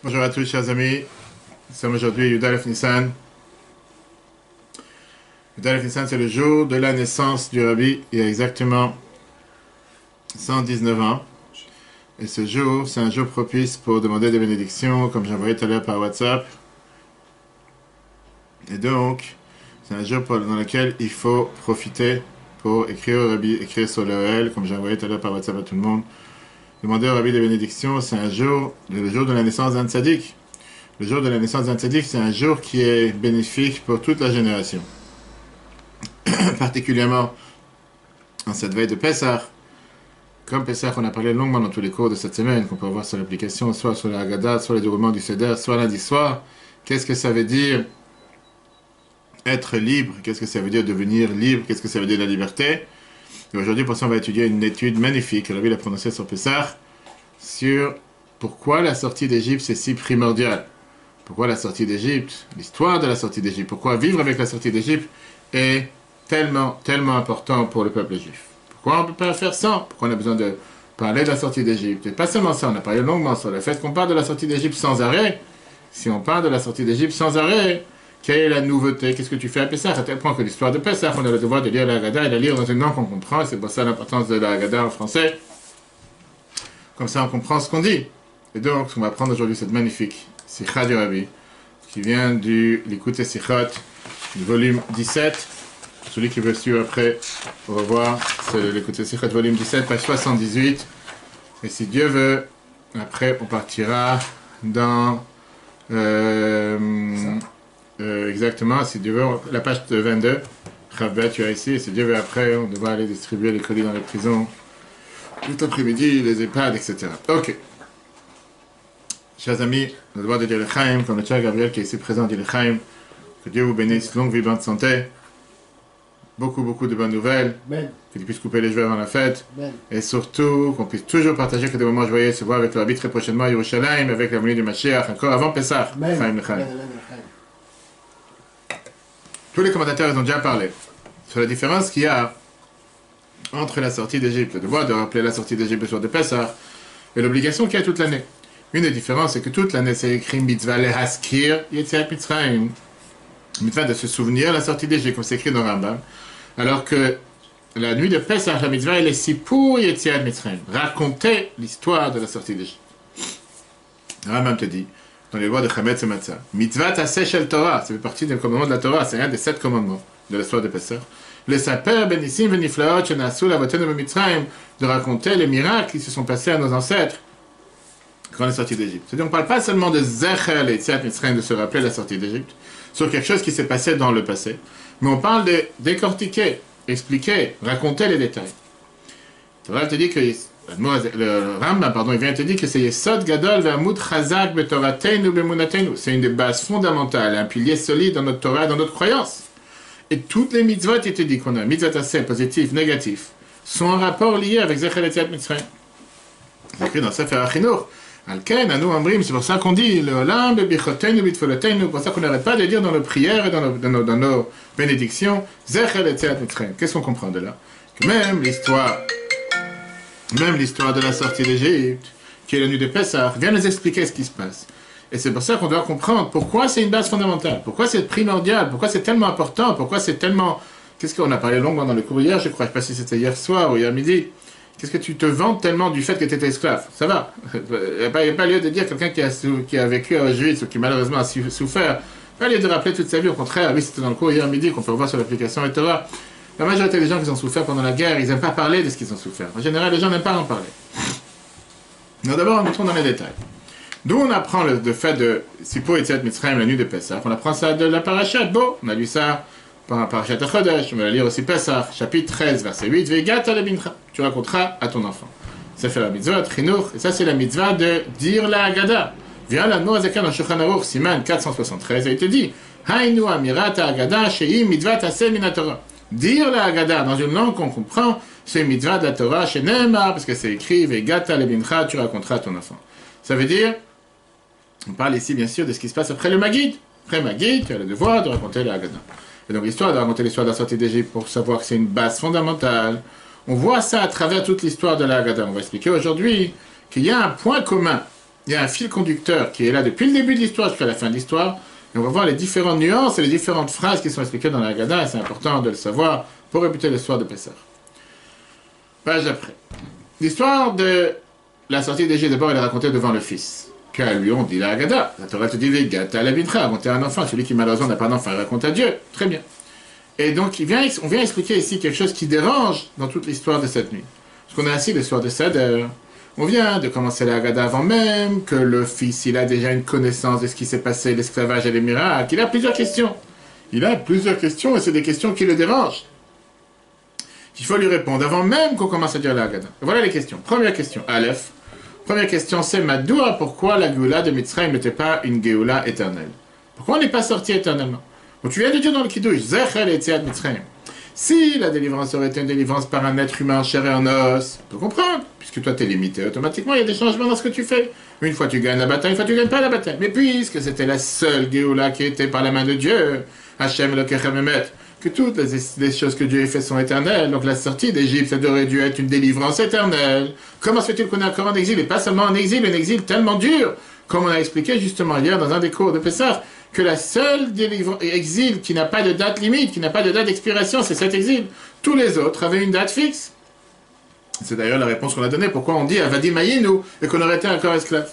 Bonjour à tous, chers amis. Nous sommes aujourd'hui Yud Aleph Nissan. Yud Aleph Nissan, c'est le jour de la naissance du Rabbi, il y a exactement 119 ans. Et ce jour, c'est un jour propice pour demander des bénédictions, comme j'ai envoyé tout à l'heure par WhatsApp. Et donc, c'est un jour dans lequel il faut profiter pour écrire au Rabbi, écrire sur l'OL, comme j'ai envoyé tout à l'heure par WhatsApp à tout le monde. Demander au Rabbi des bénédictions, c'est un jour, le jour de la naissance d'un tzaddik. Le jour de la naissance d'un tzaddik, c'est un jour qui est bénéfique pour toute la génération. Particulièrement en cette veille de Pessah. Comme Pessah, on a parlé longuement dans tous les cours de cette semaine, qu'on peut voir sur l'application, soit sur la Haggadah, soit les déroulements du Seder, soit lundi soir. Qu'est-ce que ça veut dire être libre? Qu'est-ce que ça veut dire devenir libre? Qu'est-ce que ça veut dire la liberté? Et aujourd'hui, pour ça, on va étudier une étude magnifique que Rabbi a prononcée sur Pessah, sur pourquoi la sortie d'Égypte c'est si primordial. Pourquoi la sortie d'Égypte, l'histoire de la sortie d'Égypte, pourquoi vivre avec la sortie d'Égypte est tellement important pour le peuple juif. Pourquoi on ne peut pas faire sans? Pourquoi on a besoin de parler de la sortie d'Égypte? Et pas seulement ça, on a parlé longuement sur le fait qu'on parle de la sortie d'Égypte sans arrêt. Si on parle de la sortie d'Égypte sans arrêt, quelle est la nouveauté? Qu'est-ce que tu fais à Pessah? À tel point que l'histoire de Pessah, on a le devoir de lire la Haggadah et la lire dans une langue qu'on comprend. C'est pour ça l'importance de la Haggadah en français. Comme ça, on comprend ce qu'on dit. Et donc, on va prendre aujourd'hui cette magnifique Sikha du Rabbi, qui vient du Likutei Sichot, du volume 17. Celui qui veut suivre après, au revoir, c'est Likutei Sichot, volume 17, page 78. Et si Dieu veut, après, on partira dans... exactement, si Dieu veut, la page 22, Chavbet, tu as ici, et si Dieu veut après, on devra aller distribuer les colis dans les prisons, tout après-midi, les EHPAD, etc. Ok. Chers amis, on a le devoir de dire l'Echaim, comme le Tchad Gabriel qui est ici présent dit l'Echaim, que Dieu vous bénisse, longue vie, bonne santé, beaucoup de bonnes nouvelles, qu'il puisse couper les jouets avant la fête, et surtout qu'on puisse toujours partager que des moments joyeux, se voir avec le Rabbi très prochainement à Yerushalayim, avec la venue du Mashiach, encore avant Pessah. Tous les commentateurs ils ont déjà parlé sur la différence qu'il y a entre la sortie d'Égypte, le devoir de rappeler la sortie d'Égypte le jour de Pessah, et l'obligation qu'il y a toute l'année. Une des différences, c'est que toute l'année, c'est écrit mitzvah lehaskir yetziat Mitzrayim, mitzvah de se souvenir la sortie d'Égypte, comme c'est écrit dans Rambam, alors que la nuit de Pessah, la mitzvah, elle est sipur yetziat Mitzrayim, raconter l'histoire de la sortie d'Égypte. Rambam te dit, dans les lois de Chametz et Matzah, mitzvah taseh shel Torah, ça fait partie des commandements de la Torah, c'est un des 7 commandements de l'histoire de Pessah. Le saper benissim veniflaot shenasu lavotenu b'Mitzrayim, de raconter les miracles qui se sont passés à nos ancêtres quand on est sorti d'Égypte. C'est-à-dire, on ne parle pas seulement de Zecher et Yetziat Mitzrayim, de se rappeler la sortie d'Égypte, sur quelque chose qui s'est passé dans le passé, mais on parle de décortiquer, expliquer, raconter les détails. Le Rav te dit que le Rambam, pardon, il vient te dire que c'est Yesod Gadol ve'amud Chazak beTorateinu be'emunatenu. C'est une des bases fondamentales, un pilier solide dans notre Torah, dans notre croyance. Et toutes les mitzvot, il te dit qu'on a mitzvot assez positif, négatif, sont en rapport lié avec Zecher et Yetziat Mitzrayim. C'est écrit dans Sefer HaChinuch. Alken, Anou Amrim, c'est pour ça qu'on dit le Olam, Bebichotenu, Bitfolotenu, c'est pour ça qu'on n'arrête pas de dire dans nos prières et dans nos bénédictions, Zecher et Yetziat Mitzrayim. Qu'est-ce qu'on comprend de là? Que même l'histoire de la sortie d'Égypte, qui est la nuit de Pessah, vient nous expliquer ce qui se passe. Et c'est pour ça qu'on doit comprendre pourquoi c'est une base fondamentale, pourquoi c'est primordial, pourquoi c'est tellement important, pourquoi c'est tellement... Qu'est-ce qu'on a parlé longuement dans le cours hier, je crois, je ne sais pas si c'était hier soir ou hier midi. Qu'est-ce que tu te vantes tellement du fait que tu étais esclave? Ça va. Il n'y a pas lieu de dire quelqu'un qui a vécu à Auschwitz ou qui malheureusement a souffert. Pas lieu de rappeler toute sa vie. Au contraire, oui, c'était dans le cours hier midi qu'on peut revoir sur l'application et Torah. La majorité des gens qui ont souffert pendant la guerre, ils n'aiment pas parler de ce qu'ils ont souffert. En général, les gens n'aiment pas en parler. Donc d'abord, entrons dans les détails. D'où on apprend le fait de Sipur Yetziat Mitzrayim, la nuit de Pessah. On apprend ça de la parashat. Bon, on a lu ça par parashat Chodesh. On va lire aussi Pessah, chapitre 13, verset 8. Ve'igata lebincha. Tu raconteras à ton enfant. Ça fait la mitzvah, Chinuch. Et ça, c'est la mitzvah de dire la Haggadah. Viens là, nous, Azakan, dans Shulchan Aruch, Siman 473, et il te dit Hainu amirat Haggadah, shei mitzvah taseh min Torah. Dire la Haggadah dans une langue qu'on comprend, c'est une mitzvah de la Torah, chez Neymar, parce que c'est écrit Ve'igata lebincha, tu raconteras à ton enfant. Ça veut dire, on parle ici bien sûr de ce qui se passe après le Maggid. Après Maggid, tu as le devoir de raconter la Haggadah. Et donc l'histoire de raconter l'histoire de la sortie d'Égypte pour savoir que c'est une base fondamentale. On voit ça à travers toute l'histoire de la Haggadah. On va expliquer aujourd'hui qu'il y a un point commun il y a un fil conducteur qui est là depuis le début de l'histoire jusqu'à la fin de l'histoire. Et on va voir les différentes nuances et les différentes phrases qui sont expliquées dans la Haggadah, et c'est important de le savoir pour réputer l'histoire de Pessah. Page après. L'histoire de la sortie d'Égypte, d'abord, elle est racontée devant le fils. Qu'à lui, on dit la Haggadah. La Torah te dit, Vegata la Bincha, raconter un enfant. Celui qui malheureusement n'a pas d'enfant, il raconte à Dieu. Très bien. Et donc, on vient expliquer ici quelque chose qui dérange dans toute l'histoire de cette nuit. Parce qu'on a ainsi l'histoire de Seder. On vient de commencer la Haggadah avant même que le fils, il a déjà une connaissance de ce qui s'est passé, l'esclavage et les miracles. Il a plusieurs questions. Il a plusieurs questions et c'est des questions qui le dérangent. Il faut lui répondre avant même qu'on commence à dire la Haggadah. Voilà les questions. Première question, Aleph. Première question, c'est Madoua, pourquoi la Géoula de Mitzrayim n'était pas une Géoula éternelle? Pourquoi on n'est pas sorti éternellement? Bon, tu viens de dire dans le Kiddush, Zechel et Tziat Mitzrayim. Si la délivrance aurait été une délivrance par un être humain en chair et en os, on peut comprendre, puisque toi tu es limité automatiquement, il y a des changements dans ce que tu fais. Une fois tu gagnes la bataille, une fois tu gagnes pas la bataille. Mais puisque c'était la seule Géoula qui était par la main de Dieu, Hachem Elokechem Emet, que toutes les choses que Dieu a fait sont éternelles, donc la sortie d'Égypte, ça aurait dû être une délivrance éternelle. Comment se fait-il qu'on est encore en exil, et pas seulement en exil, un exil tellement dur, comme on a expliqué justement hier dans un des cours de Pessah, que la seule exil qui n'a pas de date limite, qui n'a pas de date d'expiration, c'est cet exil. Tous les autres avaient une date fixe. C'est d'ailleurs la réponse qu'on a donnée, pourquoi on dit Avadim Ayinu, et qu'on aurait été encore esclave.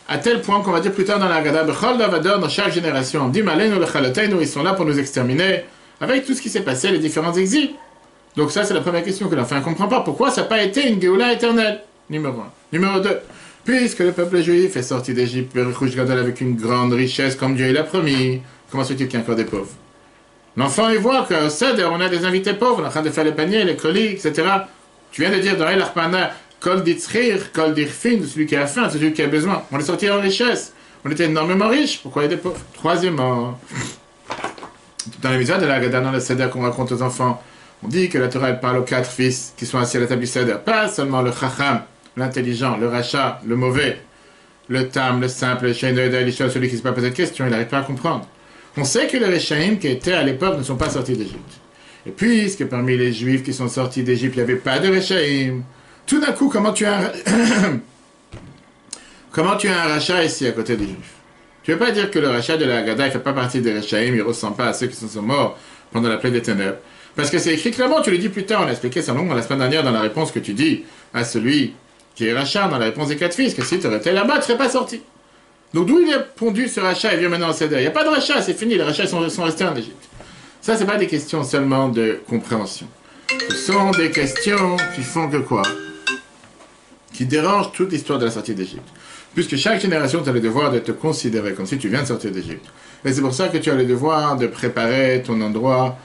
À tel point qu'on va dire plus tard dans la Haggadah, Bechol Davador, dans chaque génération, Dim Aleinu Lechaloteinu, ils sont là pour nous exterminer, avec tout ce qui s'est passé, les différents exils. Donc ça, c'est la première question que l'enfant ne comprend pas. Pourquoi ça n'a pas été une Géoula éternelle? Numéro 1. Numéro 2. Puisque le peuple juif est sorti d'Égypte avec une grande richesse, comme Dieu l'a promis, comment se fait-il qu'il y a encore des pauvres? L'enfant, il voit qu'au Seder, on a des invités pauvres, on est en train de faire les paniers, les colis, etc. Tu viens de dire dans El Arpana, Kol Ditzrir, Kol Dirfin, celui qui a faim, c'est celui qui a besoin. On est sorti en richesse. On était énormément riches. Pourquoi il y a des pauvres? Troisièmement, dans les mitzvahs de la Haggadah, dans le Seder qu'on raconte aux enfants, on dit que la Torah elle parle aux 4 fils qui sont assis à la table du Seder. Pas seulement le Chacham, l'intelligent, le Racha, le mauvais, le Tam, le simple, le Shein, celui qui ne se pas posé de questions, il n'arrive pas à comprendre. On sait que les Réchaïm qui étaient à l'époque ne sont pas sortis d'Égypte. Et puisque parmi les Juifs qui sont sortis d'Égypte, il n'y avait pas de Réchaïm, tout d'un coup, comment tu as un Racha ici à côté des Juifs? Tu ne veux pas dire que le Racha de la Haggadah ne fait pas partie des Réchaïm, il ne ressemble pas à ceux qui sont morts pendant la plaie des ténèbres. Parce que c'est écrit clairement, tu le dis plus tard, on a expliqué ça longuement la semaine dernière dans la réponse que tu dis à celui qui est Racha dans la réponse des 4 fils, que si tu aurais été là-bas, tu ne serais pas sorti. Donc d'où il a pondu ce Racha et vient maintenant en Seder? Il n'y a pas de Racha, c'est fini, les Rachas sont restés en Égypte. Ça, ce n'est pas des questions seulement de compréhension. Ce sont des questions qui font que quoi? Qui dérangent toute l'histoire de la sortie d'Égypte. Puisque chaque génération, tu as le devoir de te considérer comme si tu viens de sortir d'Égypte. Et c'est pour ça que tu as le devoir de préparer ton endroit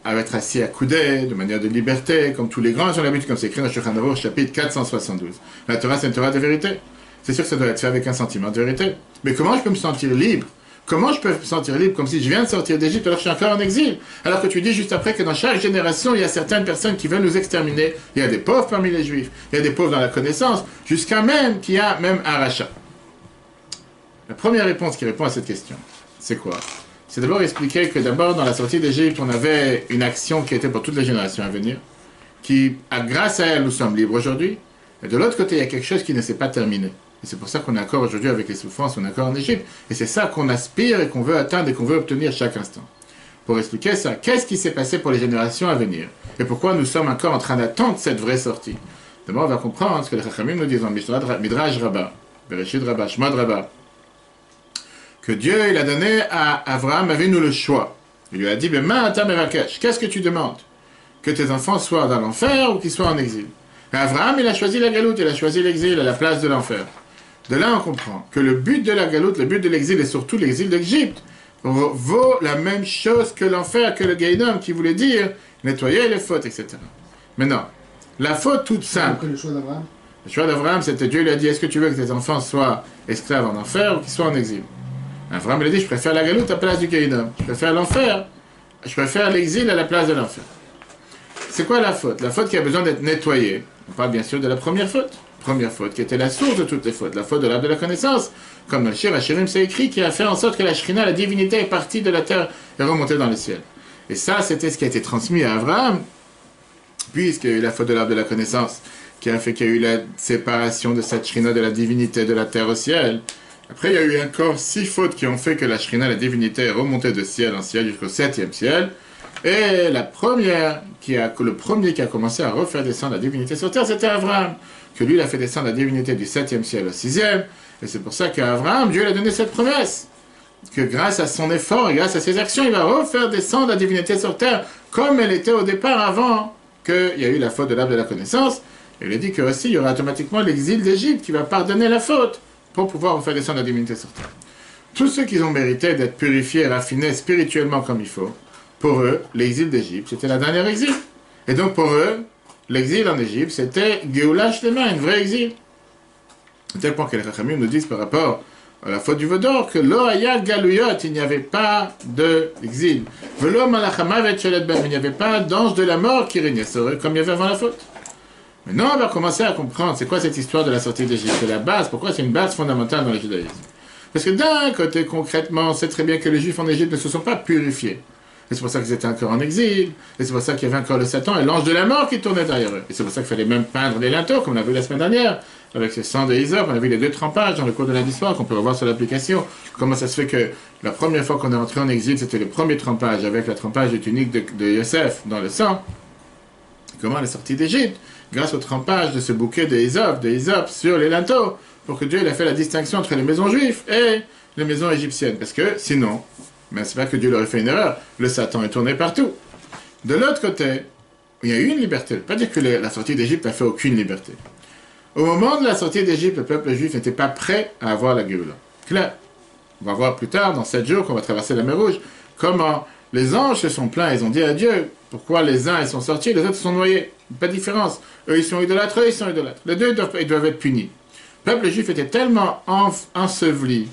à être assis à coudée, de manière de liberté, comme tous les grands ont l'habitude, comme c'est écrit dans Shulchan Aruch, chapitre 472. La Torah, c'est une Torah de vérité. C'est sûr que ça doit être fait avec un sentiment de vérité. Mais comment je peux me sentir libre? Comment je peux me sentir libre comme si je viens de sortir d'Égypte alors que je suis encore en exil? Alors que tu dis juste après que dans chaque génération, il y a certaines personnes qui veulent nous exterminer. Il y a des pauvres parmi les Juifs, il y a des pauvres dans la connaissance, jusqu'à même qu'il y a même un rachat. La première réponse qui répond à cette question, c'est quoi? C'est d'abord expliquer que d'abord dans la sortie d'Égypte, on avait une action qui était pour toutes les générations à venir, qui, grâce à elle, nous sommes libres aujourd'hui. Et de l'autre côté, il y a quelque chose qui ne s'est pas terminé. Et c'est pour ça qu'on est encore aujourd'hui avec les souffrances, on est encore en Égypte. Et c'est ça qu'on aspire et qu'on veut atteindre et qu'on veut obtenir chaque instant. Pour expliquer ça, qu'est-ce qui s'est passé pour les générations à venir? Et pourquoi nous sommes encore en train d'attendre cette vraie sortie? D'abord, on va comprendre ce que les Chachamim nous disent en Midrash Rabbah, Bereshit Rabbah, Shmad Rabbah, que Dieu, il a donné à Abraham, Avinu le choix. Il lui a dit, qu'est-ce que tu demandes? Que tes enfants soient dans l'enfer ou qu'ils soient en exil? Et Abraham, il a choisi la galoute, il a choisi l'exil à la place de l'enfer. De là, on comprend que le but de la galoute, le but de l'exil, et surtout l'exil d'Égypte, vaut la même chose que l'enfer, que le Gaïdom, qui voulait dire nettoyer les fautes, etc. Maintenant, la faute toute simple. Le choix d'Abraham. Le choix d'Abraham, c'était Dieu lui a dit, est-ce que tu veux que tes enfants soient esclaves en enfer ou qu'ils soient en exil? Abraham il a dit, je préfère la galoute à la place du Gaïdom. Je préfère l'enfer, je préfère l'exil à la place de l'enfer. C'est quoi la faute? La faute qui a besoin d'être nettoyée. On parle bien sûr de la première faute. Première faute qui était la source de toutes les fautes. La faute de l'arbre de la connaissance. Comme dans le Shir Hashirim, c'est écrit, qui a fait en sorte que la Shrina, la divinité, est partie de la terre et remontée dans le ciel. Et ça, c'était ce qui a été transmis à Abraham, puisqu'il y a eu la faute de l'arbre de la connaissance. qui a fait qu'il y a eu la séparation de cette Shrina de la divinité de la terre au ciel. Après, il y a eu encore 6 fautes qui ont fait que la Shrina, la divinité, est remontée de ciel en ciel jusqu'au 7e ciel. Et le premier qui a commencé à refaire descendre la divinité sur terre, c'était Abraham. Que lui, il a fait descendre la divinité du 7e ciel au 6e. Et c'est pour ça qu'Abraham, Dieu lui a donné cette promesse. Que grâce à son effort et grâce à ses actions, il va refaire descendre la divinité sur terre comme elle était au départ avant qu'il y a eu la faute de l'arbre de la connaissance. Et il a dit que aussi, il y aura automatiquement l'exil d'Égypte qui va pardonner la faute pour pouvoir refaire descendre la divinité sur terre. Tous ceux qui ont mérité d'être purifiés et raffinés spirituellement comme il faut, pour eux, l'exil d'Égypte, c'était la dernière exil. Et donc pour eux, l'exil en Égypte, c'était Géoula Shlema, un vrai exil. À tel point que les Chachamim nous disent par rapport à la faute du Vaudor que Lo Haya Galuyot, il n'y avait pas d'exil. Velo Malachamavet Shelet Ben, il n'y avait pas d'ange de la mort qui régnait sur eux comme il y avait avant la faute. Maintenant, on va commencer à comprendre c'est quoi cette histoire de la sortie d'Égypte. C'est la base, pourquoi c'est une base fondamentale dans le judaïsme. Parce que d'un côté, concrètement, on sait très bien que les Juifs en Égypte ne se sont pas purifiés. Et c'est pour ça qu'ils étaient encore en exil. Et c'est pour ça qu'il y avait encore le Satan et l'ange de la mort qui tournait derrière eux. Et c'est pour ça qu'il fallait même peindre les linteaux, comme on a vu la semaine dernière, avec ce sang de Hysope. On a vu les 2 trempages dans le cours de lundi soir qu'on peut revoir sur l'application. Comment ça se fait que la première fois qu'on est entré en exil, c'était le premier trempage avec la trempage de tunique de Yosef dans le sang. Comment elle est sortie d'Égypte? Grâce au trempage de ce bouquet de Hysope sur les linteaux, pour que Dieu il a fait la distinction entre les maisons juives et les maisons égyptiennes. Parce que sinon, mais c'est pas que Dieu leur ait fait une erreur, le Satan est tourné partout. De l'autre côté, il y a eu une liberté. Je ne veux pas dire que la sortie d'Égypte n'a fait aucune liberté. Au moment de la sortie d'Égypte, le peuple juif n'était pas prêt à avoir la Géoula. Clair. On va voir plus tard, dans 7 jours, qu'on va traverser la mer Rouge, comment les anges se sont plaints, ils ont dit à Dieu, pourquoi les uns ils sont sortis, les autres sont noyés. Pas de différence. Eux ils sont idolâtres, eux ils sont idolâtres. Les deux ils doivent être punis. Le peuple juif était tellement enseveli,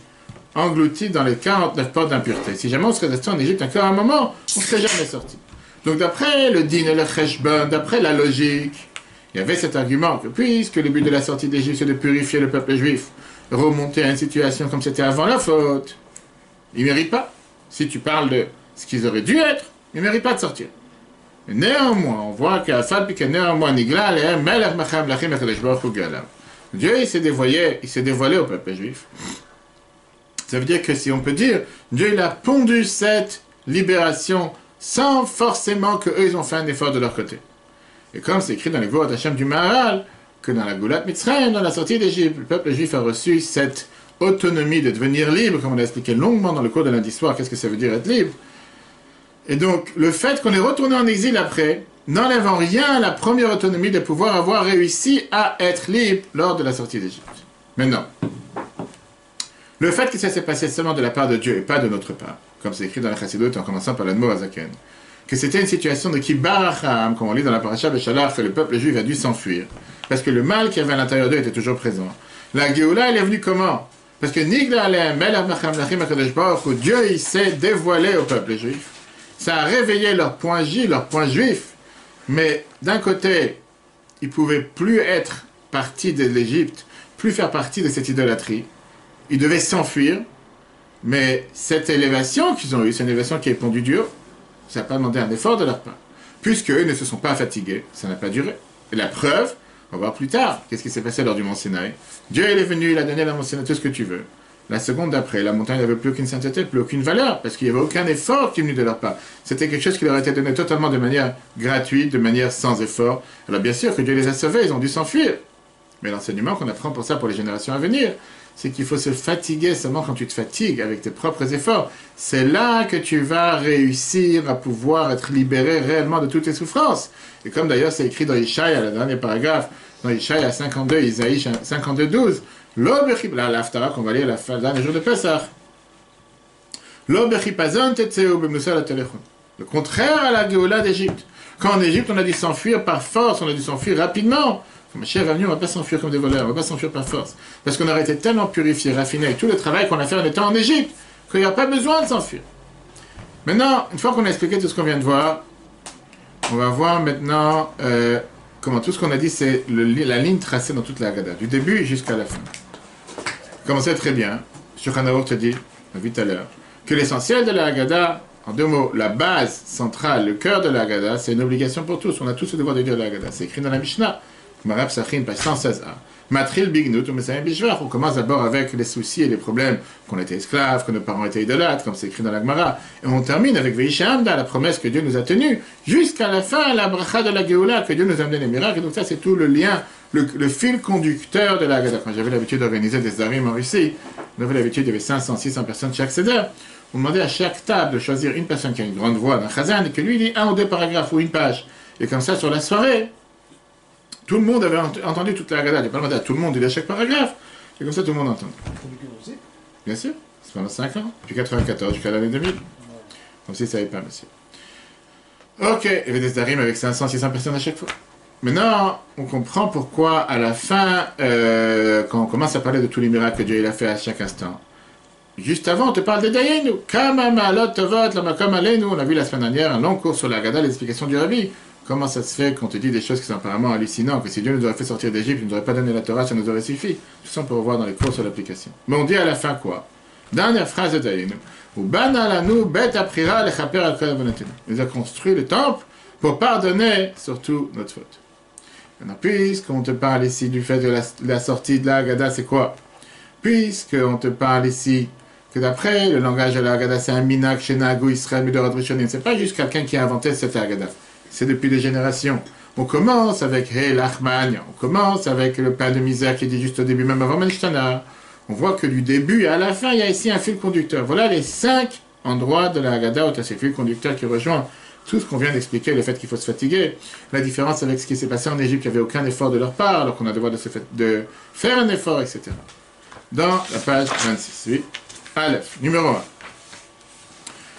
englouti dans les 49 portes d'impureté. Si jamais on serait resté en Égypte encore un moment, on ne serait jamais sorti. Donc d'après le din et le cheshbon, d'après la logique, il y avait cet argument que puisque le but de la sortie d'Égypte c'est de purifier le peuple juif, remonter à une situation comme c'était avant la faute, ils ne méritent pas. Si tu parles de ce qu'ils auraient dû être, ils ne méritent pas de sortir. Et néanmoins, on voit qu'à Fab, néanmoins, Dieu il s'est dévoilé au peuple juif. Ça veut dire que si on peut dire, Dieu il a pondu cette libération sans forcément qu'eux ils ont fait un effort de leur côté. Et comme c'est écrit dans les Gvorot Hashem du Maharal, que dans la Goulat Mitzrayim, dans la sortie d'Égypte, le peuple juif a reçu cette autonomie de devenir libre, comme on l'a expliqué longuement dans le cours de lundi soir, qu'est-ce que ça veut dire être libre. Et donc, le fait qu'on est retourné en exil après, n'enlève en rien la première autonomie de pouvoir avoir réussi à être libre lors de la sortie d'Égypte. Maintenant, le fait que ça s'est passé seulement de la part de Dieu et pas de notre part, comme c'est écrit dans la Chassidut en commençant par l'Admor Azaken, que c'était une situation de Kibaracham, comme on lit dans la Paracha Beshalach, que le peuple juif a dû s'enfuir, parce que le mal qui avait à l'intérieur d'eux était toujours présent. La Géoula, elle est venue comment? Parce que Nigla Alem, Melach Macham Lachim Akadosh Baruch Hu, Dieu il s'est dévoilé au peuple juif. Ça a réveillé leur point J, leur point juif, mais d'un côté, ils ne pouvaient plus être partie de l'Égypte, plus faire partie de cette idolâtrie. Ils devaient s'enfuir, mais cette élévation qu'ils ont eue, c'est une élévation qui est pondue du haut. Ça n'a pas demandé un effort de leur part. Puisqu'eux ne se sont pas fatigués, ça n'a pas duré. Et la preuve, on va voir plus tard, qu'est-ce qui s'est passé lors du Mont Sinaï. Dieu il est venu, il a donné à la Mont Sinaï tout ce que tu veux. La seconde d'après, la montagne n'avait plus aucune sainteté, plus aucune valeur, parce qu'il n'y avait aucun effort qui est venu de leur part. C'était quelque chose qui leur a été donné totalement de manière gratuite, de manière sans effort. Alors bien sûr que Dieu les a sauvés, ils ont dû s'enfuir. Mais l'enseignement qu'on apprend pour ça pour les générations à venir, c'est qu'il faut se fatiguer seulement quand tu te fatigues avec tes propres efforts. C'est là que tu vas réussir à pouvoir être libéré réellement de toutes tes souffrances. Et comme d'ailleurs c'est écrit dans Ishaïa, le dernier paragraphe, dans Ishaïa 52, Isaïe 52, 12, là, l'Aftara qu'on va lire le dernier jour de Pessah. Le contraire à la Géoula d'Égypte. Quand en Égypte on a dû s'enfuir par force, on a dû s'enfuir rapidement. Ma chère va venir, on ne va pas s'enfuir comme des voleurs, on ne va pas s'enfuir par force. Parce qu'on aurait été tellement purifié, raffiné avec tout le travail qu'on a fait en étant en Égypte, qu'il n'y a pas besoin de s'enfuir. Maintenant, une fois qu'on a expliqué tout ce qu'on vient de voir, on va voir maintenant comment tout ce qu'on a dit, c'est la ligne tracée dans toute la Haggadah, du début jusqu'à la fin. Commencez très bien. Shulchan Aruch te dit, on a vu tout à l'heure, que l'essentiel de la Haggadah, en 2 mots, la base centrale, le cœur de la Haggadah, c'est une obligation pour tous. On a tous le devoir de dire la Haggadah. C'est écrit dans la Mishnah. Marab Sachin, page 116a. Matril Bignut ou Messayim Bishvach. On commence d'abord avec les soucis et les problèmes qu'on était esclaves, que nos parents étaient idolâtres, comme c'est écrit dans la Gemara. Et on termine avec Veishamda, la promesse que Dieu nous a tenue, jusqu'à la fin, la bracha de la Géoula, que Dieu nous a amené les miracles. Et donc ça, c'est tout le lien, le fil conducteur de la Haggadah. Quand j'avais l'habitude d'organiser des zarim en Russie, on avait l'habitude, il y avait 500, 600 personnes chaque seder. On demandait à chaque table de choisir une personne qui a une grande voix d'un chazan et que lui lit un ou deux paragraphes ou une page. Et comme ça, sur la soirée, tout le monde avait entendu toute la Haggadah. Il n'y a pas demandé à tout le monde de lire chaque paragraphe. Et comme ça, tout le monde entend. Bien sûr, c'est pendant 5 ans, depuis 94 jusqu'à l'année 2000. Comme si ça n'avait pas, monsieur. Ok, il y avait des zarim avec 500, 600 personnes à chaque fois. Maintenant, on comprend pourquoi, à la fin, quand on commence à parler de tous les miracles que Dieu a fait à chaque instant, juste avant, on te parle de Dayenu. On a vu la semaine dernière un long cours sur la Haggadah, l'explication du Rabbi. Comment ça se fait qu'on te dit des choses qui sont apparemment hallucinantes, que si Dieu nous aurait fait sortir d'Égypte, il ne nous aurait pas donné la Torah, ça nous aurait suffi. Tout ça, on peut revoir dans les cours sur l'application. Mais on dit à la fin quoi? Dernière phrase de Dayenu. Il a construit le temple pour pardonner surtout notre faute. Maintenant, puisqu'on te parle ici du fait de la sortie de la Haggadah, c'est quoi? Puisqu'on te parle ici que d'après le langage de la Haggadah, c'est un minak, shenagu, Israël, midorot rishonim. C'est pas juste quelqu'un qui a inventé cette Haggadah. C'est depuis des générations. On commence avec Hey Lachman, on commence avec le pain de misère qui dit juste au début, même avant Menchtana. On voit que du début à la fin, il y a ici un fil conducteur. Voilà les 5 endroits de la Haggadah où il y a ces fils conducteurs qui rejoignent tout ce qu'on vient d'expliquer, le fait qu'il faut se fatiguer. La différence avec ce qui s'est passé en Égypte, il n'y avait aucun effort de leur part, alors qu'on a le devoir de faire un effort, etc. Dans la page 26, oui. Aleph, numéro 1.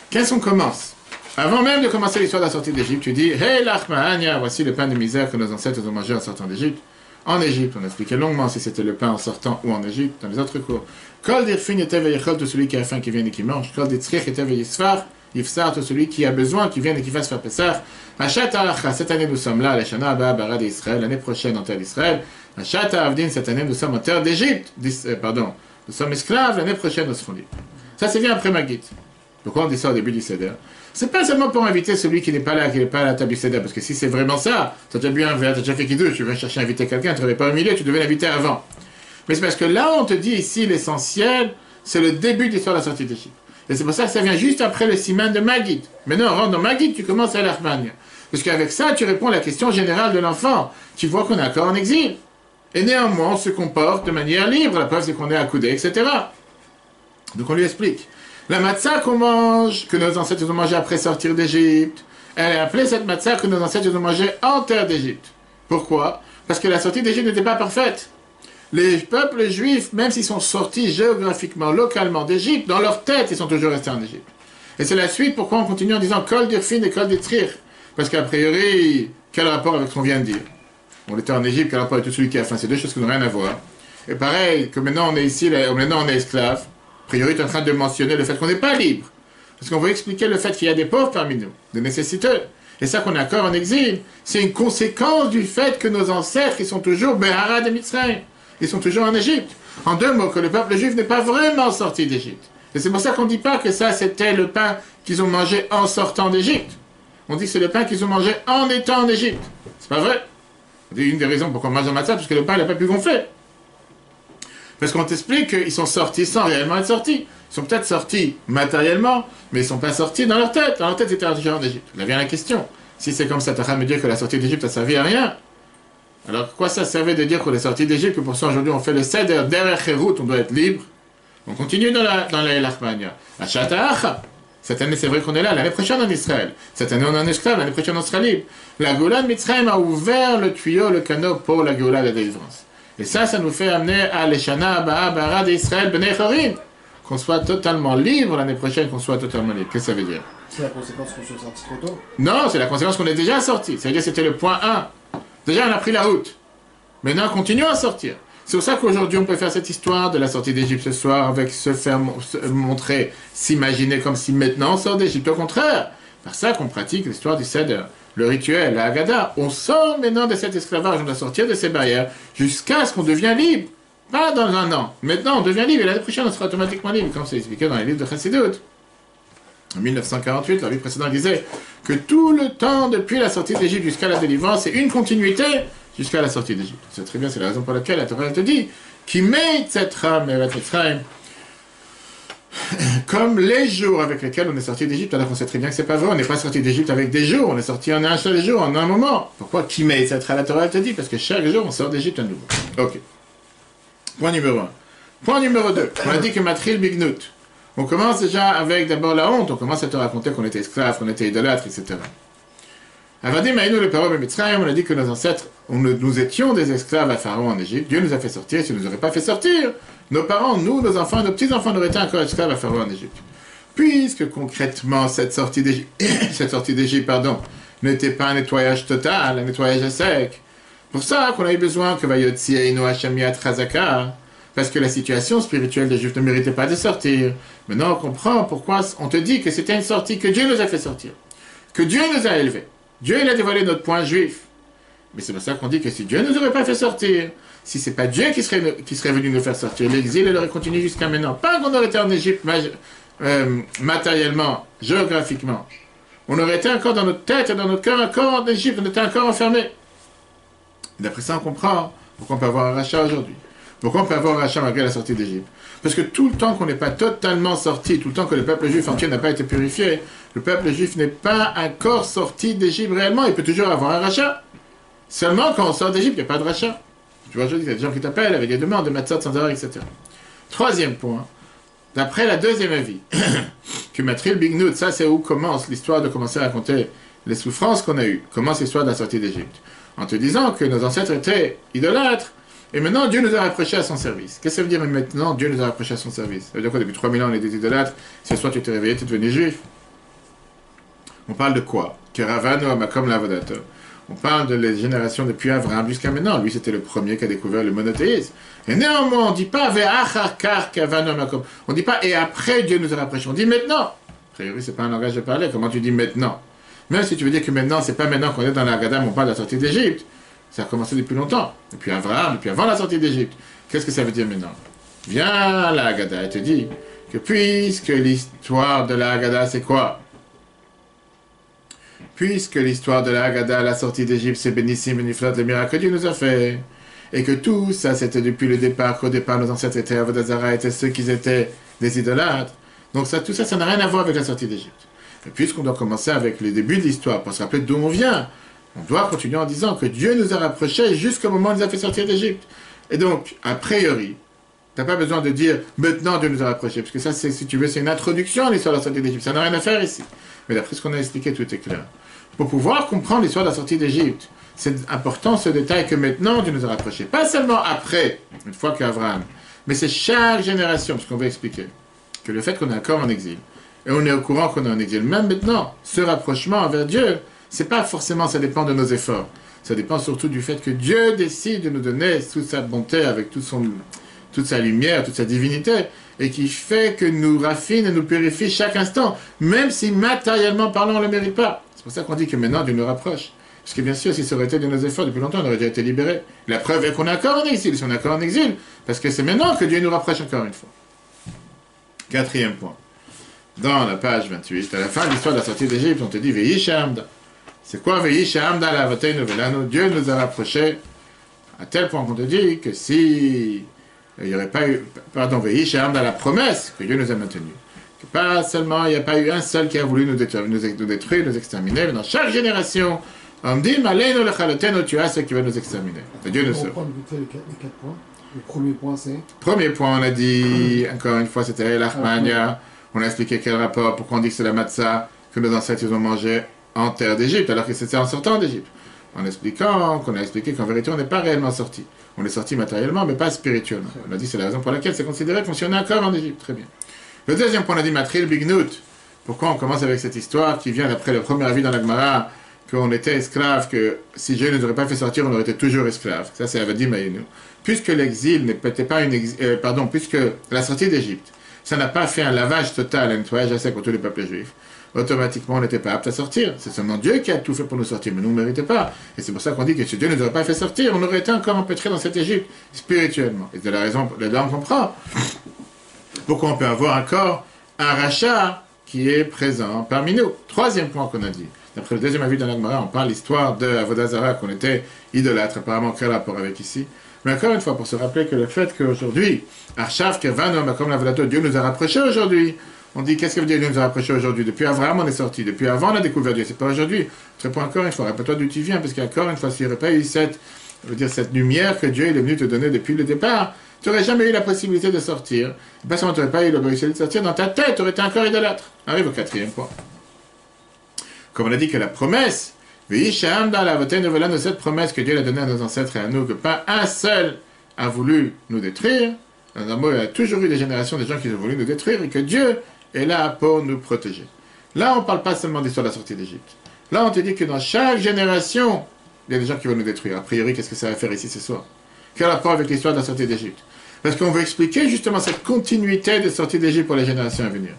Qu'est-ce qu'on commence? Avant même de commencer l'histoire de la sortie d'Égypte, tu dis Hey Lachmahania, voici le pain de misère que nos ancêtres ont mangé en sortant d'Égypte. En Égypte, on a expliqué longuement si c'était le pain en sortant ou en Égypte, dans les autres cours. Kol dirfin était veichol, tout celui qui a faim, qui vient et qui mange. Kol ditzrich était veisfar, yifsar, tout celui qui a besoin, qui vient et qui fasse faire Pessah. Achat Aracha, cette année nous sommes là, à l'Eshana Abba, Barad d'Israël, l'année prochaine en terre d'Israël. Achat Avdin, cette année nous sommes en terre d'Égypte, nous sommes esclaves, l'année prochaine nous serons libres. Ça, c'est bien après Maggid. Pourquoi on dit ça au début du Seder? C'est pas seulement pour inviter celui qui n'est pas là, qui n'est pas à la table du Seder, parce que si c'est vraiment ça, tu as déjà bu un verre, tu as déjà fait Kiddush, tu vas chercher à inviter quelqu'un, tu n'avais pas au milieu, tu devais l'inviter avant. Mais c'est parce que là, on te dit ici, l'essentiel, c'est le début de l'histoire de la sortie d'Égypte. Et c'est pour ça que ça vient juste après le siman de Maggid. Maintenant, on rentre dans Maggid, tu commences à l'Armania. Parce qu'avec ça, tu réponds à la question générale de l'enfant. Tu vois qu'on est encore en exil. Et néanmoins, on se comporte de manière libre. La preuve, c'est qu'on est accoudé, etc. Donc on lui explique. La matzah qu'on mange, que nos ancêtres ont mangé après sortir d'Égypte, elle est appelée cette matzah que nos ancêtres ont mangé en terre d'Égypte. Pourquoi? Parce que la sortie d'Égypte n'était pas parfaite. Les peuples juifs, même s'ils sont sortis géographiquement, localement d'Égypte, dans leur tête, ils sont toujours restés en Égypte. Et c'est la suite pourquoi on continue en disant Kol dirfin et Kol ditrir. Parce qu'a priori, quel rapport avec ce qu'on vient de dire? On était en Égypte, quel rapport avec tout celui qui a faim? C'est deux choses qui n'ont rien à voir. Et pareil, que maintenant on est ici, maintenant on est esclave. A priori, tu es en train de mentionner le fait qu'on n'est pas libre. Parce qu'on veut expliquer le fait qu'il y a des pauvres parmi nous, des nécessiteux. Et ça qu'on est encore en exil, c'est une conséquence du fait que nos ancêtres, ils sont toujours Behara de Mitzrayim. Ils sont toujours en Égypte. En deux mots, que le peuple juif n'est pas vraiment sorti d'Égypte. Et c'est pour ça qu'on ne dit pas que ça, c'était le pain qu'ils ont mangé en sortant d'Égypte. On dit que c'est le pain qu'ils ont mangé en étant en Égypte. C'est pas vrai. On dit une des raisons pourquoi on mange en matzah, parce que le pain n'a pas pu gonfler. Parce qu'on t'explique qu'ils sont sortis sans réellement être sortis. Ils sont peut-être sortis matériellement, mais ils ne sont pas sortis dans leur tête. Dans leur tête, c'était en Égypte. Là vient la question. Si c'est comme ça, tu as me dire que la sortie d'Égypte, ça ne servait à rien. Alors, quoi ça servait de dire qu'on est sorti d'Égypte, que pour ça, aujourd'hui, on fait le Seder, derrière Hérout, on doit être libre. On continue dans la Lachmania. Achata'acha. Cette année, c'est vrai qu'on est là. L'année prochaine, en Israël. Cette année, on est en esclave. L'année prochaine, on sera libre. La Géoula de Mitzrayim a ouvert le tuyau, le canot pour la Géoula de la délivrance. Et ça nous fait amener à l'Eshana, Abba, Barad, Israël, Bnei Chorim. Qu'on soit totalement libre l'année prochaine, qu'on soit totalement libre. Qu'est-ce que ça veut dire? C'est la conséquence qu'on soit sorti trop tôt? Non, c'est la conséquence qu'on est déjà sorti. Ça veut dire que c'était le point 1. Déjà, on a pris la route. Maintenant, continuons à sortir. C'est pour ça qu'aujourd'hui, on peut faire cette histoire de la sortie d'Égypte ce soir, avec se faire montrer, s'imaginer comme si maintenant on sort d'Égypte. Au contraire, par ça qu'on pratique l'histoire du Seder. Le rituel, la Haggadah, on sort maintenant de cet esclavage, on doit sortir de ces barrières jusqu'à ce qu'on devienne libre. Pas dans un an. Maintenant, on devient libre et l'année prochaine, on sera automatiquement libre, comme c'est expliqué dans les livres de Chassidut. En 1948, la vie précédente disait que tout le temps, depuis la sortie d'Égypte jusqu'à la délivrance, c'est une continuité jusqu'à la sortie d'Égypte. C'est très bien, c'est la raison pour laquelle la Torah te dit qui met cette rame et comme les jours avec lesquels on est sorti d'Égypte, alors qu'on sait très bien que c'est pas vrai, on n'est pas sorti d'Égypte avec des jours, on est sorti en un seul jour, en un moment. Pourquoi qui met cette rame? La Torah te dit parce que chaque jour on sort d'Égypte à nouveau. Ok. Point numéro 1. Point numéro 2. On a dit que Matril Bignut. On commence déjà avec d'abord la honte, on commence à te raconter qu'on était esclaves, qu'on était idolâtres, etc. Avadim Aïnou le Paro Mitzrayim, on a dit que nos ancêtres, nous étions des esclaves à Pharaon en Égypte. Dieu nous a fait sortir, s'il ne nous aurait pas fait sortir, nos parents, nous, nos enfants, nos petits-enfants n'auraient été encore esclaves à Pharaon en Égypte. Puisque concrètement, cette sortie d'Égypte, n'était pas un nettoyage total, un nettoyage à sec. Pour ça qu'on a eu besoin que Vayotzi Aïnou Hashem Yad Chazaka, parce que la situation spirituelle des Juifs ne méritait pas de sortir. Maintenant, on comprend pourquoi on te dit que c'était une sortie que Dieu nous a fait sortir, que Dieu nous a élevés. Dieu, il a dévoilé notre point juif. Mais c'est pour ça qu'on dit que si Dieu ne nous aurait pas fait sortir, si c'est pas Dieu qui serait venu nous faire sortir, l'exil, il aurait continué jusqu'à maintenant. Pas qu'on aurait été en Égypte matériellement, géographiquement. On aurait été encore dans notre tête et dans notre cœur, encore en Égypte, on était encore enfermés. D'après ça, on comprend pourquoi on peut avoir un rachat aujourd'hui. Pourquoi on peut avoir un rachat malgré la sortie d'Égypte? Parce que tout le temps qu'on n'est pas totalement sorti, tout le temps que le peuple juif entier n'a pas été purifié, le peuple juif n'est pas encore sorti d'Égypte réellement, il peut toujours avoir un rachat. Seulement quand on sort d'Égypte, il n'y a pas de rachat. Tu vois, aujourd'hui, il y a des gens qui t'appellent avec des demandes de matzot sans arrêt, etc. Troisième point, d'après la deuxième avis, que Matril Bignout, ça c'est où commence l'histoire de commencer à raconter les souffrances qu'on a eues, commence l'histoire de la sortie d'Égypte, en te disant que nos ancêtres étaient idolâtres, et maintenant, Dieu nous a rapprochés à son service. Qu'est-ce que ça veut dire maintenant, Dieu nous a rapprochés à son service? Ça veut dire quoi? Depuis 3000 ans, on est des idolâtres. C'est soit tu t'es réveillé, tu es devenu juif. On parle de quoi? Keravano Amakom Lavodata. On parle de les générations depuis Abraham jusqu'à maintenant. Lui, c'était le premier qui a découvert le monothéisme. Et néanmoins, on ne dit pas Ve'achar Kavano Amakom. On ne dit pas et après Dieu nous a rapprochés. On dit maintenant. A priori, c'est pas un langage de parler. Comment tu dis maintenant? Même si tu veux dire que maintenant, c'est pas maintenant qu'on est dans la Haggadah, on parle de la sortie d'Égypte. Ça a commencé depuis longtemps, depuis Abraham, depuis avant la sortie d'Égypte. Qu'est-ce que ça veut dire maintenant? Viens la Haggadah et te dit que puisque l'histoire de la Haggadah, c'est quoi? Puisque l'histoire de la Haggadah, la sortie d'Égypte, c'est Bénissim, Béniflat, le miracle que Dieu nous a fait, et que tout ça, c'était depuis le départ, qu'au départ, nos ancêtres étaient Avodazara, étaient ceux qui étaient des idolâtres. Donc ça, tout ça, ça n'a rien à voir avec la sortie d'Égypte. Et puisqu'on doit commencer avec le début de l'histoire, pour se rappeler d'où on vient, on doit continuer en disant que Dieu nous a rapprochés jusqu'au moment où il nous a fait sortir d'Égypte. Et donc, a priori, tu n'as pas besoin de dire maintenant Dieu nous a rapprochés, parce que ça, si tu veux, c'est une introduction à l'histoire de la sortie d'Égypte. Ça n'a rien à faire ici. Mais d'après ce qu'on a expliqué, tout est clair. Pour pouvoir comprendre l'histoire de la sortie d'Égypte, c'est important ce détail que maintenant Dieu nous a rapprochés. Pas seulement après, une fois qu'Abraham, mais c'est chaque génération, parce qu'on va expliquer que le fait qu'on est encore en exil, et on est au courant qu'on est en exil, même maintenant, ce rapprochement envers Dieu, c'est pas forcément, ça dépend de nos efforts. Ça dépend surtout du fait que Dieu décide de nous donner toute sa bonté avec toute sa lumière, toute sa divinité, et qui fait que nous raffine et nous purifie chaque instant, même si matériellement parlant on ne le mérite pas. C'est pour ça qu'on dit que maintenant Dieu nous rapproche. Parce que bien sûr, si ça aurait été de nos efforts depuis longtemps, on aurait déjà été libérés. La preuve est qu'on est encore en exil, si on est encore en exil, parce que c'est maintenant que Dieu nous rapproche encore une fois. Quatrième point. Dans la page 28, à la fin de l'histoire de la sortie d'Égypte, on te dit Ve'ishamda. C'est quoi Ve'ishamda la Vateinu Velano? Dieu nous a rapprochés à tel point qu'on te dit que si il n'y aurait pas eu, pardon, Ve'ishamda la promesse que Dieu nous a maintenue. Que pas seulement, il n'y a pas eu un seul qui a voulu nous détruire, nous exterminer, mais dans chaque génération, on dit Malenu lechalotenu, tu as ceux qui veulent nous exterminer. Et Dieu nous sauve. On va prendre vite fait les 4 points. Le premier point, c'est. Premier point, on a dit, encore une fois, c'était l'Achmania. On a expliqué quel rapport, pourquoi on dit que c'est la matzah que nos ancêtres ils ont mangé en terre d'Égypte, alors que c'était en sortant d'Égypte. En expliquant qu'on a expliqué qu'en vérité, on n'est pas réellement sorti. On est sorti matériellement, mais pas spirituellement. On a dit c'est la raison pour laquelle c'est considéré qu'on s'y en est encore en Égypte. Très bien. Le deuxième point, on a dit Matril Bignout. Pourquoi on commence avec cette histoire qui vient d'après le premier avis dans la Gemara, qu'on était esclave, que si Dieu ne nous aurait pas fait sortir, on aurait été toujours esclave. Ça, c'est Avadim Aïnou. Puisque l'exil n'était pas puisque la sortie d'Égypte, ça n'a pas fait un lavage total, un nettoyage assez pour tous les peuples juifs, automatiquement on n'était pas apte à sortir. C'est seulement Dieu qui a tout fait pour nous sortir, mais nous ne méritait pas. Et c'est pour ça qu'on dit que si Dieu ne nous aurait pas fait sortir, on aurait été encore empêtrés dans cette Égypte, spirituellement. Et c'est la raison, là on comprend pourquoi on peut avoir encore un rachat qui est présent parmi nous. Troisième point qu'on a dit. D'après le deuxième avis de l'Agmara, on parle l'histoire de Avodah Zarah, qu'on était idolâtre, apparemment quel rapport avec ici. Mais encore une fois, pour se rappeler que le fait qu'aujourd'hui, Arshav, Kervan, comme l'Avodato, Dieu nous a rapprochés aujourd'hui. On dit, qu'est-ce que veut dire Dieu nous a rapprochés aujourd'hui? Depuis Abraham, on est sorti. Depuis avant, on a découvert Dieu. C'est pas aujourd'hui. Je te réponds encore une fois. Rappelle-toi d'où tu viens, parce qu'encore une fois, s'il n'y aurait pas eu cette lumière que Dieu est venu te donner depuis le départ, tu n'aurais jamais eu la possibilité de sortir. Et pas seulement tu n'aurais pas eu la possibilité de sortir, dans ta tête, tu aurais été encore idolâtre. Arrive au quatrième point. Comme on a dit que la promesse, de cette promesse que Dieu a donnée à nos ancêtres et à nous, que pas un seul a voulu nous détruire, dans un mot, il y a toujours eu des générations de gens qui ont voulu nous détruire, et que Dieu est là pour nous protéger. Là, on ne parle pas seulement d'histoire de la sortie d'Égypte. Là, on te dit que dans chaque génération, il y a des gens qui veulent nous détruire. A priori, qu'est-ce que ça va faire ici ce soir? Quel rapport avec l'histoire de la sortie d'Égypte? Parce qu'on veut expliquer justement cette continuité de sortie d'Égypte pour les générations à venir.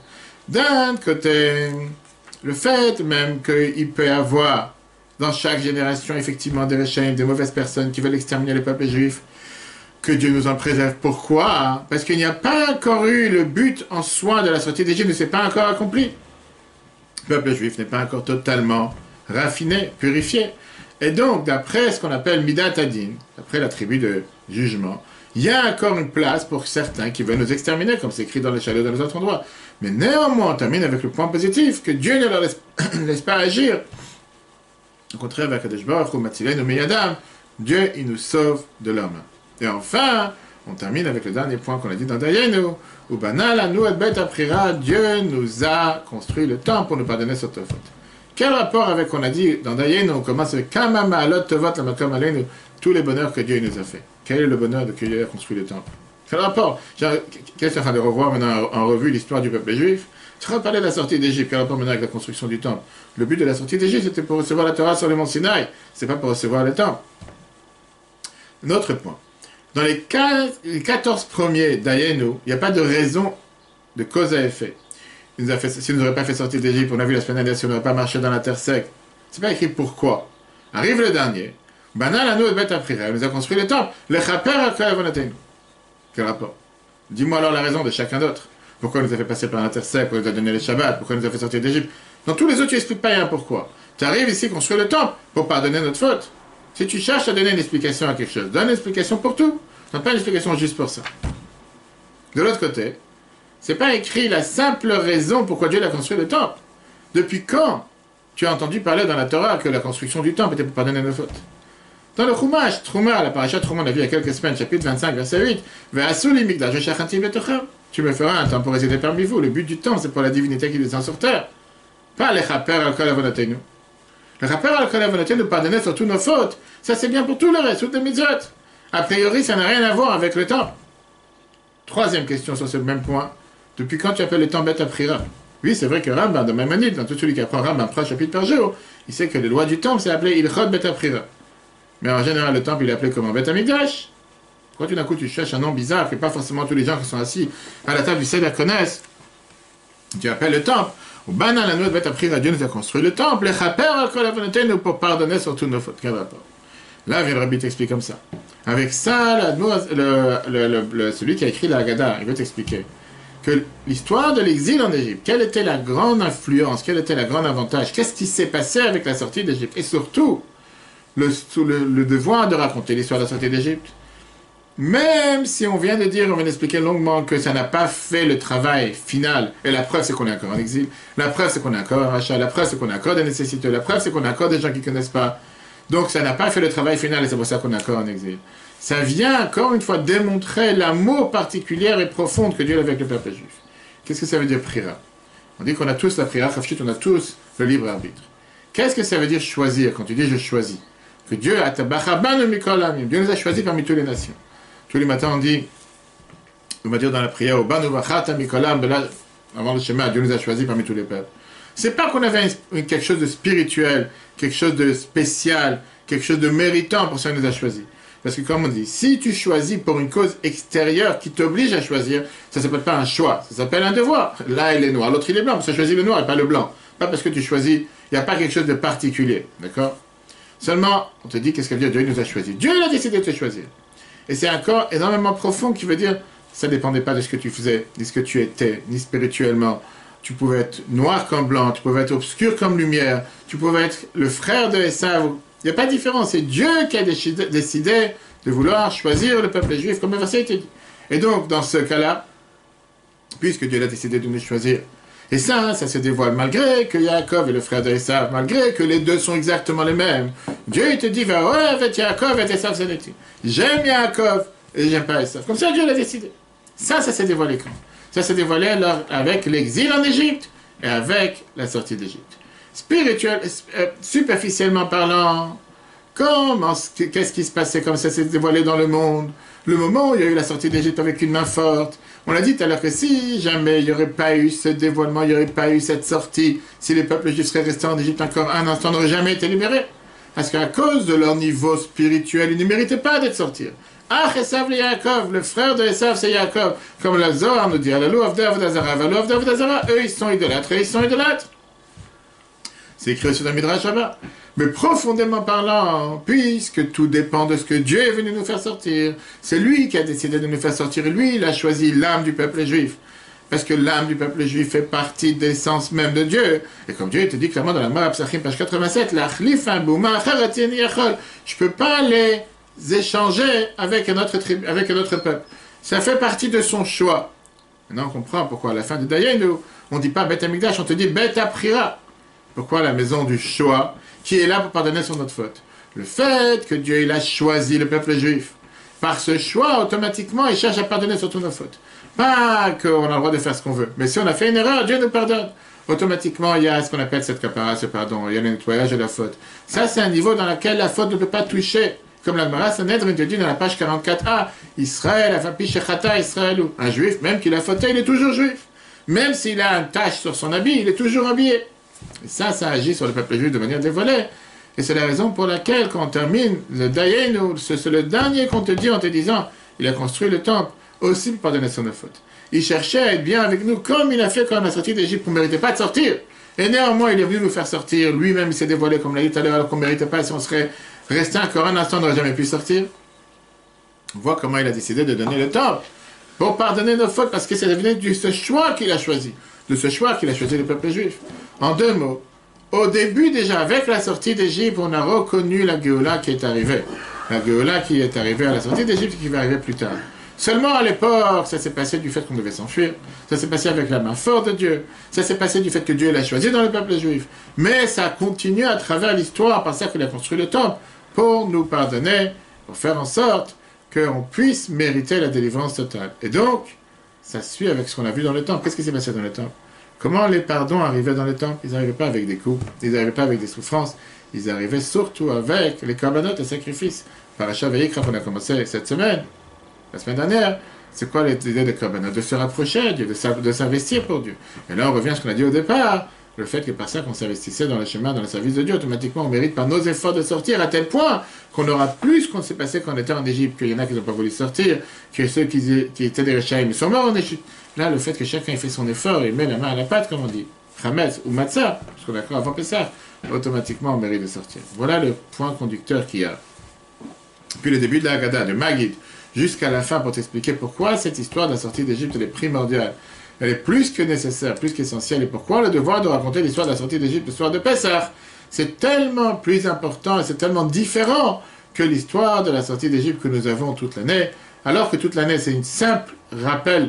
D'un côté, le fait même qu'il peut y avoir dans chaque génération effectivement des réchaim, des mauvaises personnes qui veulent exterminer les peuples juifs, que Dieu nous en préserve. Pourquoi? Parce qu'il n'y a pas encore eu le but en soi de la sortie d'Égypte, ne s'est pas encore accompli. Le peuple juif n'est pas encore totalement raffiné, purifié. Et donc, d'après ce qu'on appelle Midat Adin, d'après la tribu de jugement, il y a encore une place pour certains qui veulent nous exterminer, comme c'est écrit dans les Shalot dans les autres endroits. Mais néanmoins, on termine avec le point positif, que Dieu ne leur laisse pas agir. Au contraire, avec Kadosh Baruch Hu, Matzilenu Miyadam, Dieu, il nous sauve de leurs mains. Et enfin, on termine avec le dernier point qu'on a dit dans Dayenu, où Banal, Anu, et Bet Aprira, Dieu nous a construit le temple pour nous pardonner sur nos fautes. Quel rapport avec, on a dit dans Dayenu, on commence avec Kama Ma'alot Tovot Lamakom Aleinu, tous les bonheurs que Dieu nous a fait. Quel est le bonheur de que Dieu a construit le temple? Quel rapport? Qu'est-ce qu'on est en train de revoir maintenant en revue l'histoire du peuple juif? Tu vas parler de la sortie d'Égypte, quel rapport maintenant avec la construction du temple? Le but de la sortie d'Égypte, c'était pour recevoir la Torah sur le mont Sinaï, c'est pas pour recevoir le temple. Un autre point. Dans les 14 premiers d'Ayenu, il n'y a pas de raison de cause à effet. S'il ne nous aurait pas fait sortir d'Égypte, on a vu la semaine dernière, si on n'aurait pas marché dans la terre sec. C'est pas écrit pourquoi. Arrive le dernier. Banal Anu et Bet Aprira, il nous a construit le temple. Le Chaper Akavonatenu. Quel rapport? Dis-moi alors la raison de chacun d'autre. Pourquoi il nous a fait passer par la terre sec, pourquoi il nous a donné les Shabbats, pourquoi il nous a fait sortir d'Égypte. Dans tous les autres, tu n'expliques pas rien pourquoi. Tu arrives ici, construire le temple, pour pardonner notre faute. Si tu cherches à donner une explication à quelque chose, donne une explication pour tout. Donne pas une explication juste pour ça. De l'autre côté, c'est pas écrit la simple raison pourquoi Dieu a construit le temple. Depuis quand tu as entendu parler dans la Torah que la construction du temple était pour pardonner nos fautes? Dans le Chumash, Trouma, la paracha Trouma, on a vu il y a quelques semaines, chapitre 25, verset 8, tu me feras un temple pour résider parmi vous. Le but du temple, c'est pour la divinité qui descend sur terre. Pas les chaper al-kol avonatenu. Le chaper al-kol avonatenu nous pardonner sur toutes nos fautes. Ça, c'est bien pour tout le reste, toutes les mitzvot. A priori, ça n'a rien à voir avec le temple. Troisième question sur ce même point. Depuis quand tu appelles le temple Bet Aprira? Oui, c'est vrai que Rambam, dans Maïmonide, dans tout celui qui apprend Rambam 3 chapitres par jour, il sait que les lois du temple, c'est appelé Ilchot Bet Aprira. Mais en général, le temple, il est appelé comment? Bet Hamikdash. Quand tout d'un coup, tu cherches un nom bizarre, que pas forcément tous les gens qui sont assis à la table du Seder connaissent, tu appelles le temple. Au Banal Anu et Bet Aprira, Dieu nous a construit le temple. Les Chaper al-kol avonatenu pour pardonner sur tous nos fautes. Quel rapport? Là, vient le Rabbi t'explique comme ça. Avec ça, celui qui a écrit la Haggadah, il veut t'expliquer que l'histoire de l'exil en Égypte, quelle était la grande influence, quel était le grand avantage, qu'est-ce qui s'est passé avec la sortie d'Égypte, et surtout, le devoir de raconter l'histoire de la sortie d'Égypte. Même si on vient d'expliquer longuement que ça n'a pas fait le travail final, et la preuve c'est qu'on est encore en exil, la preuve c'est qu'on est encore en rachat, la preuve c'est qu'on a encore des nécessités, la preuve c'est qu'on a encore des gens qui ne connaissent pas. Donc ça n'a pas fait le travail final et c'est pour ça qu'on est encore en exil. Ça vient encore une fois démontrer l'amour particulier et profond que Dieu a avec le peuple juif. Qu'est-ce que ça veut dire prira? On dit qu'on a tous la prira, on a tous le libre arbitre. Qu'est-ce que ça veut dire choisir quand tu dis je choisis? Que Dieu a Dieu nous a choisis parmi toutes les nations. Tous les matins on dit, on va dire dans la prière, avant le schéma, Dieu nous a choisis parmi tous les peuples. C'est pas qu'on avait quelque chose de spirituel, quelque chose de spécial, quelque chose de méritant pour ça qu'il nous a choisis. Parce que comme on dit, si tu choisis pour une cause extérieure qui t'oblige à choisir, ça s'appelle pas un choix, ça s'appelle un devoir. Là, il est noir, l'autre il est blanc, ça choisit le noir et pas le blanc. Pas parce que tu choisis, il n'y a pas quelque chose de particulier, d'accord? Seulement, on te dit qu'est-ce que veut dire Dieu nous a choisis. Dieu il a décidé de te choisir. Et c'est encore énormément profond qui veut dire, ça ne dépendait pas de ce que tu faisais, ni ce que tu étais, ni spirituellement. tu pouvais être noir comme blanc, tu pouvais être obscur comme lumière, tu pouvais être le frère de Esav. Il n'y a pas de différence. C'est Dieu qui a décidé de vouloir choisir le peuple juif, comme le verset était dit. Et donc, dans ce cas-là, puisque Dieu a décidé de nous choisir, et ça se dévoile malgré que Yaakov est le frère d'Esav, malgré que les deux sont exactement les mêmes. Dieu, il te dit, va, ouais, Yaakov et Esav, c'est l'éthique. J'aime Yaakov et j'aime pas Esav. Comme ça, Dieu l'a décidé. Ça s'est dévoilé quand? Ça s'est dévoilé alors avec l'exil en Égypte et avec la sortie d'Égypte. Superficiellement parlant, qu'est-ce qui se passait comme ça s'est dévoilé dans le monde? Le moment où il y a eu la sortie d'Égypte avec une main forte. On l'a dit tout à l'heure que si jamais il n'y aurait pas eu ce dévoilement, il n'y aurait pas eu cette sortie, si les peuples juifs seraient restés en Égypte encore un instant, n'auraient jamais été libérés. Parce qu'à cause de leur niveau spirituel, ils ne méritaient pas d'être sortis. Ah, Esav le Yaakov, le frère de Esav, c'est Yaakov. Comme la Zohar nous dit, eux, ils sont idolâtres et ils sont idolâtres. C'est écrit sur le Midrash Rabbah. Mais profondément parlant, puisque tout dépend de ce que Dieu est venu nous faire sortir, c'est lui qui a décidé de nous faire sortir, et lui, il a choisi l'âme du peuple juif. Parce que l'âme du peuple juif fait partie de l'essence même de Dieu. Et comme Dieu te dit clairement dans la Mara Psachim, page 87, je ne peux pas les échanger avec un autre peuple. Ça fait partie de son choix. Maintenant, on comprend pourquoi à la fin de Dayen, on ne dit pas Beth Amikdash, on te dit Beth Aprira. Pourquoi la maison du choix, qui est là pour pardonner sur notre faute? Le fait que Dieu il a choisi le peuple juif, par ce choix, automatiquement, il cherche à pardonner sur toutes nos fautes. Pas qu'on a le droit de faire ce qu'on veut, mais si on a fait une erreur, Dieu nous pardonne. Automatiquement, il y a ce qu'on appelle cette capara, ce pardon, il y a le nettoyage de la faute. Ça, c'est un niveau dans lequel la faute ne peut pas toucher. Comme la Gemara Sanhedrin te dit dans la page 44a, Israël, Afapishechata, Israël, un juif, même qu'il a fauté, il est toujours juif. Même s'il a une tache sur son habit, il est toujours habillé. Et ça agit sur le peuple juif de manière dévoilée. Et c'est la raison pour laquelle, quand on termine le Dayen, c'est le dernier qu'on te dit en te disant, il a construit le temple aussi pour pardonner son faute. Il cherchait à être bien avec nous, comme il a fait quand on a sorti d'Égypte, qu'on ne méritait pas de sortir. Et néanmoins, il est venu nous faire sortir. Lui-même, il s'est dévoilé, comme l'a dit tout à l'heure, alors qu'on ne méritait pas. Si on serait resté encore un instant, on n'aurait jamais pu sortir. On voit comment il a décidé de donner le temple pour pardonner nos fautes, parce que c'est devenu de ce choix qu'il a choisi. De ce choix qu'il a choisi le peuple juif. En deux mots, au début déjà, avec la sortie d'Égypte, on a reconnu la Géoula qui est arrivée. La Géoula qui est arrivée à la sortie d'Égypte et qui va arriver plus tard. Seulement à l'époque, ça s'est passé du fait qu'on devait s'enfuir. Ça s'est passé avec la main forte de Dieu. Ça s'est passé du fait que Dieu l'a choisi dans le peuple juif. Mais ça continue à travers l'histoire, par ça qu'il a construit le temple, pour nous pardonner, pour faire en sorte qu'on puisse mériter la délivrance totale. Et donc, ça suit avec ce qu'on a vu dans le temple. Qu'est-ce qui s'est passé dans le temple? Comment les pardons arrivaient dans le temple? Ils n'arrivaient pas avec des coups, ils n'arrivaient pas avec des souffrances, ils arrivaient surtout avec les corbanotes et sacrifices. Parashat Vayikra qu'on a commencé cette semaine, la semaine dernière, c'est quoi l'idée des corbanotes? De se rapprocher de Dieu, de s'investir pour Dieu. Et là on revient à ce qu'on a dit au départ, le fait que par ça qu'on s'investissait dans le chemin, dans le service de Dieu, automatiquement on mérite par nos efforts de sortir, à tel point qu'on aura plus qu'on s'est passé quand on était en Égypte, qu'il y en a qui n'ont pas voulu sortir, que ceux qui étaient des Réchaïm sont morts en Égypte. Là, le fait que chacun fait son effort et met la main à la pâte, comme on dit, Hametz ou Matzah, parce qu'on est d'accord avant Pessah, automatiquement on mérite de sortir. Voilà le point conducteur qu'il y a. Puis le début de la Haggadah, de Maggid, jusqu'à la fin pour t'expliquer pourquoi cette histoire de la sortie d'Égypte est primordiale. Elle est plus que nécessaire, plus qu'essentielle. Et pourquoi le devoir de raconter l'histoire de la sortie d'Égypte, l'histoire de Pessah, c'est tellement plus important et c'est tellement différent que l'histoire de la sortie d'Égypte que nous avons toute l'année, alors que toute l'année c'est une simple rappel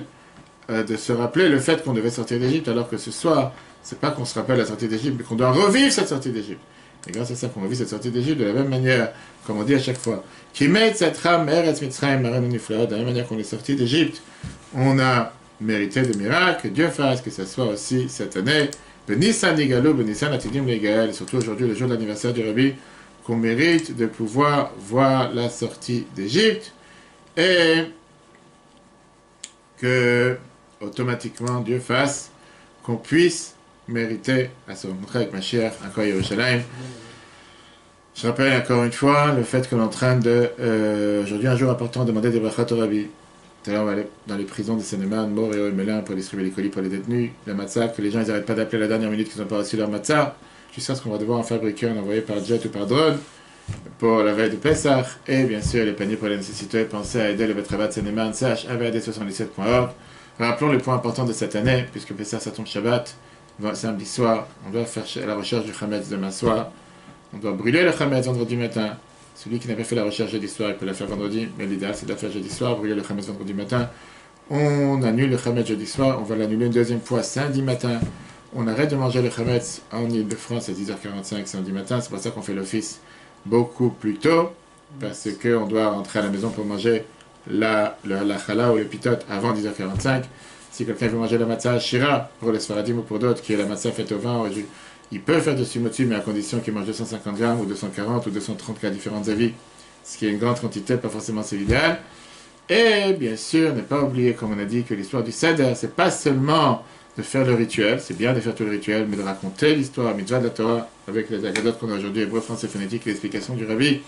de se rappeler le fait qu'on devait sortir d'Égypte, alors que ce soir, c'est pas qu'on se rappelle la sortie d'Égypte, mais qu'on doit revivre cette sortie d'Égypte. Et grâce à ça qu'on revit cette sortie d'Égypte de la même manière, comme on dit à chaque fois, qui met cette rame, Eretz Mitzrayim, de la même manière qu'on est sorti d'Égypte, on a mérité des miracles, que Dieu fasse que ce soit aussi cette année, Benissan Nigalou, Benissan Atidim Legael, et surtout aujourd'hui, le jour de l'anniversaire du Rabbi, qu'on mérite de pouvoir voir la sortie d'Égypte, et que automatiquement Dieu fasse qu'on puisse mériter à se rencontrer avec Mashiach encore à Yerushalayim. Je rappelle encore une fois le fait qu'on est en train de aujourd'hui un jour important de demander des brachot au Rabbi. Tout à l'heure on va aller dans les prisons de Seine-et-Marne, Mort et Oel-Melun pour distribuer les colis pour les détenus, la matzah, que les gens ils n'arrêtent pas d'appeler la dernière minute qu'ils n'ont pas reçu leur matzah, jusqu'à ce qu'on va devoir en fabriquer, en envoyer par jet ou par drone pour la veille de Pessah, et bien sûr les paniers pour les nécessiteux. Pensez à aider le Betrabat Seine-et-Marne, CHAVAD77.org. Rappelons les points importants de cette année, puisque Pessah ça tombe Shabbat, samedi soir, on doit faire la recherche du Chametz demain soir, on doit brûler le Chametz vendredi matin. Celui qui n'a pas fait la recherche jeudi soir, il peut la faire vendredi, mais l'idéal c'est de la faire jeudi soir, brûler le Chametz vendredi matin. On annule le Chametz jeudi soir, on va l'annuler une deuxième fois samedi matin. On arrête de manger le Chametz en Ile-de-France à 10h45 samedi matin, c'est pour ça qu'on fait l'office beaucoup plus tôt, parce qu'on doit rentrer à la maison pour manger la challah ou le pitot avant 10h45. Si quelqu'un veut manger la matzah shira, pour les sfaradim ou pour d'autres, qui est la matzah faite au vin, il peut faire de sumotsu, mais à condition qu'il mange 250 grammes ou 240 ou 230 cas différents avis, ce qui est une grande quantité, pas forcément c'est l'idéal. Et bien sûr, ne pas oublier, comme on a dit, que l'histoire du Seder, c'est pas seulement de faire le rituel, c'est bien de faire tout le rituel, mais de raconter l'histoire, mitzvah de la Torah, avec les agadotes qu'on a aujourd'hui, hébreu, français, phonétique, et l'explication du Rabbi.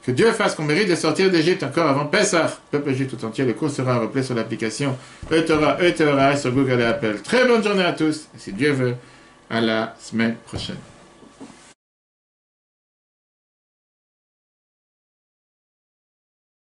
Que Dieu fasse qu'on mérite de sortir d'Égypte encore avant Pessah. Peuple juif tout entier, le cours sera replay sur l'application E-Torah sur Google et Apple. Très bonne journée à tous, et si Dieu veut, à la semaine prochaine.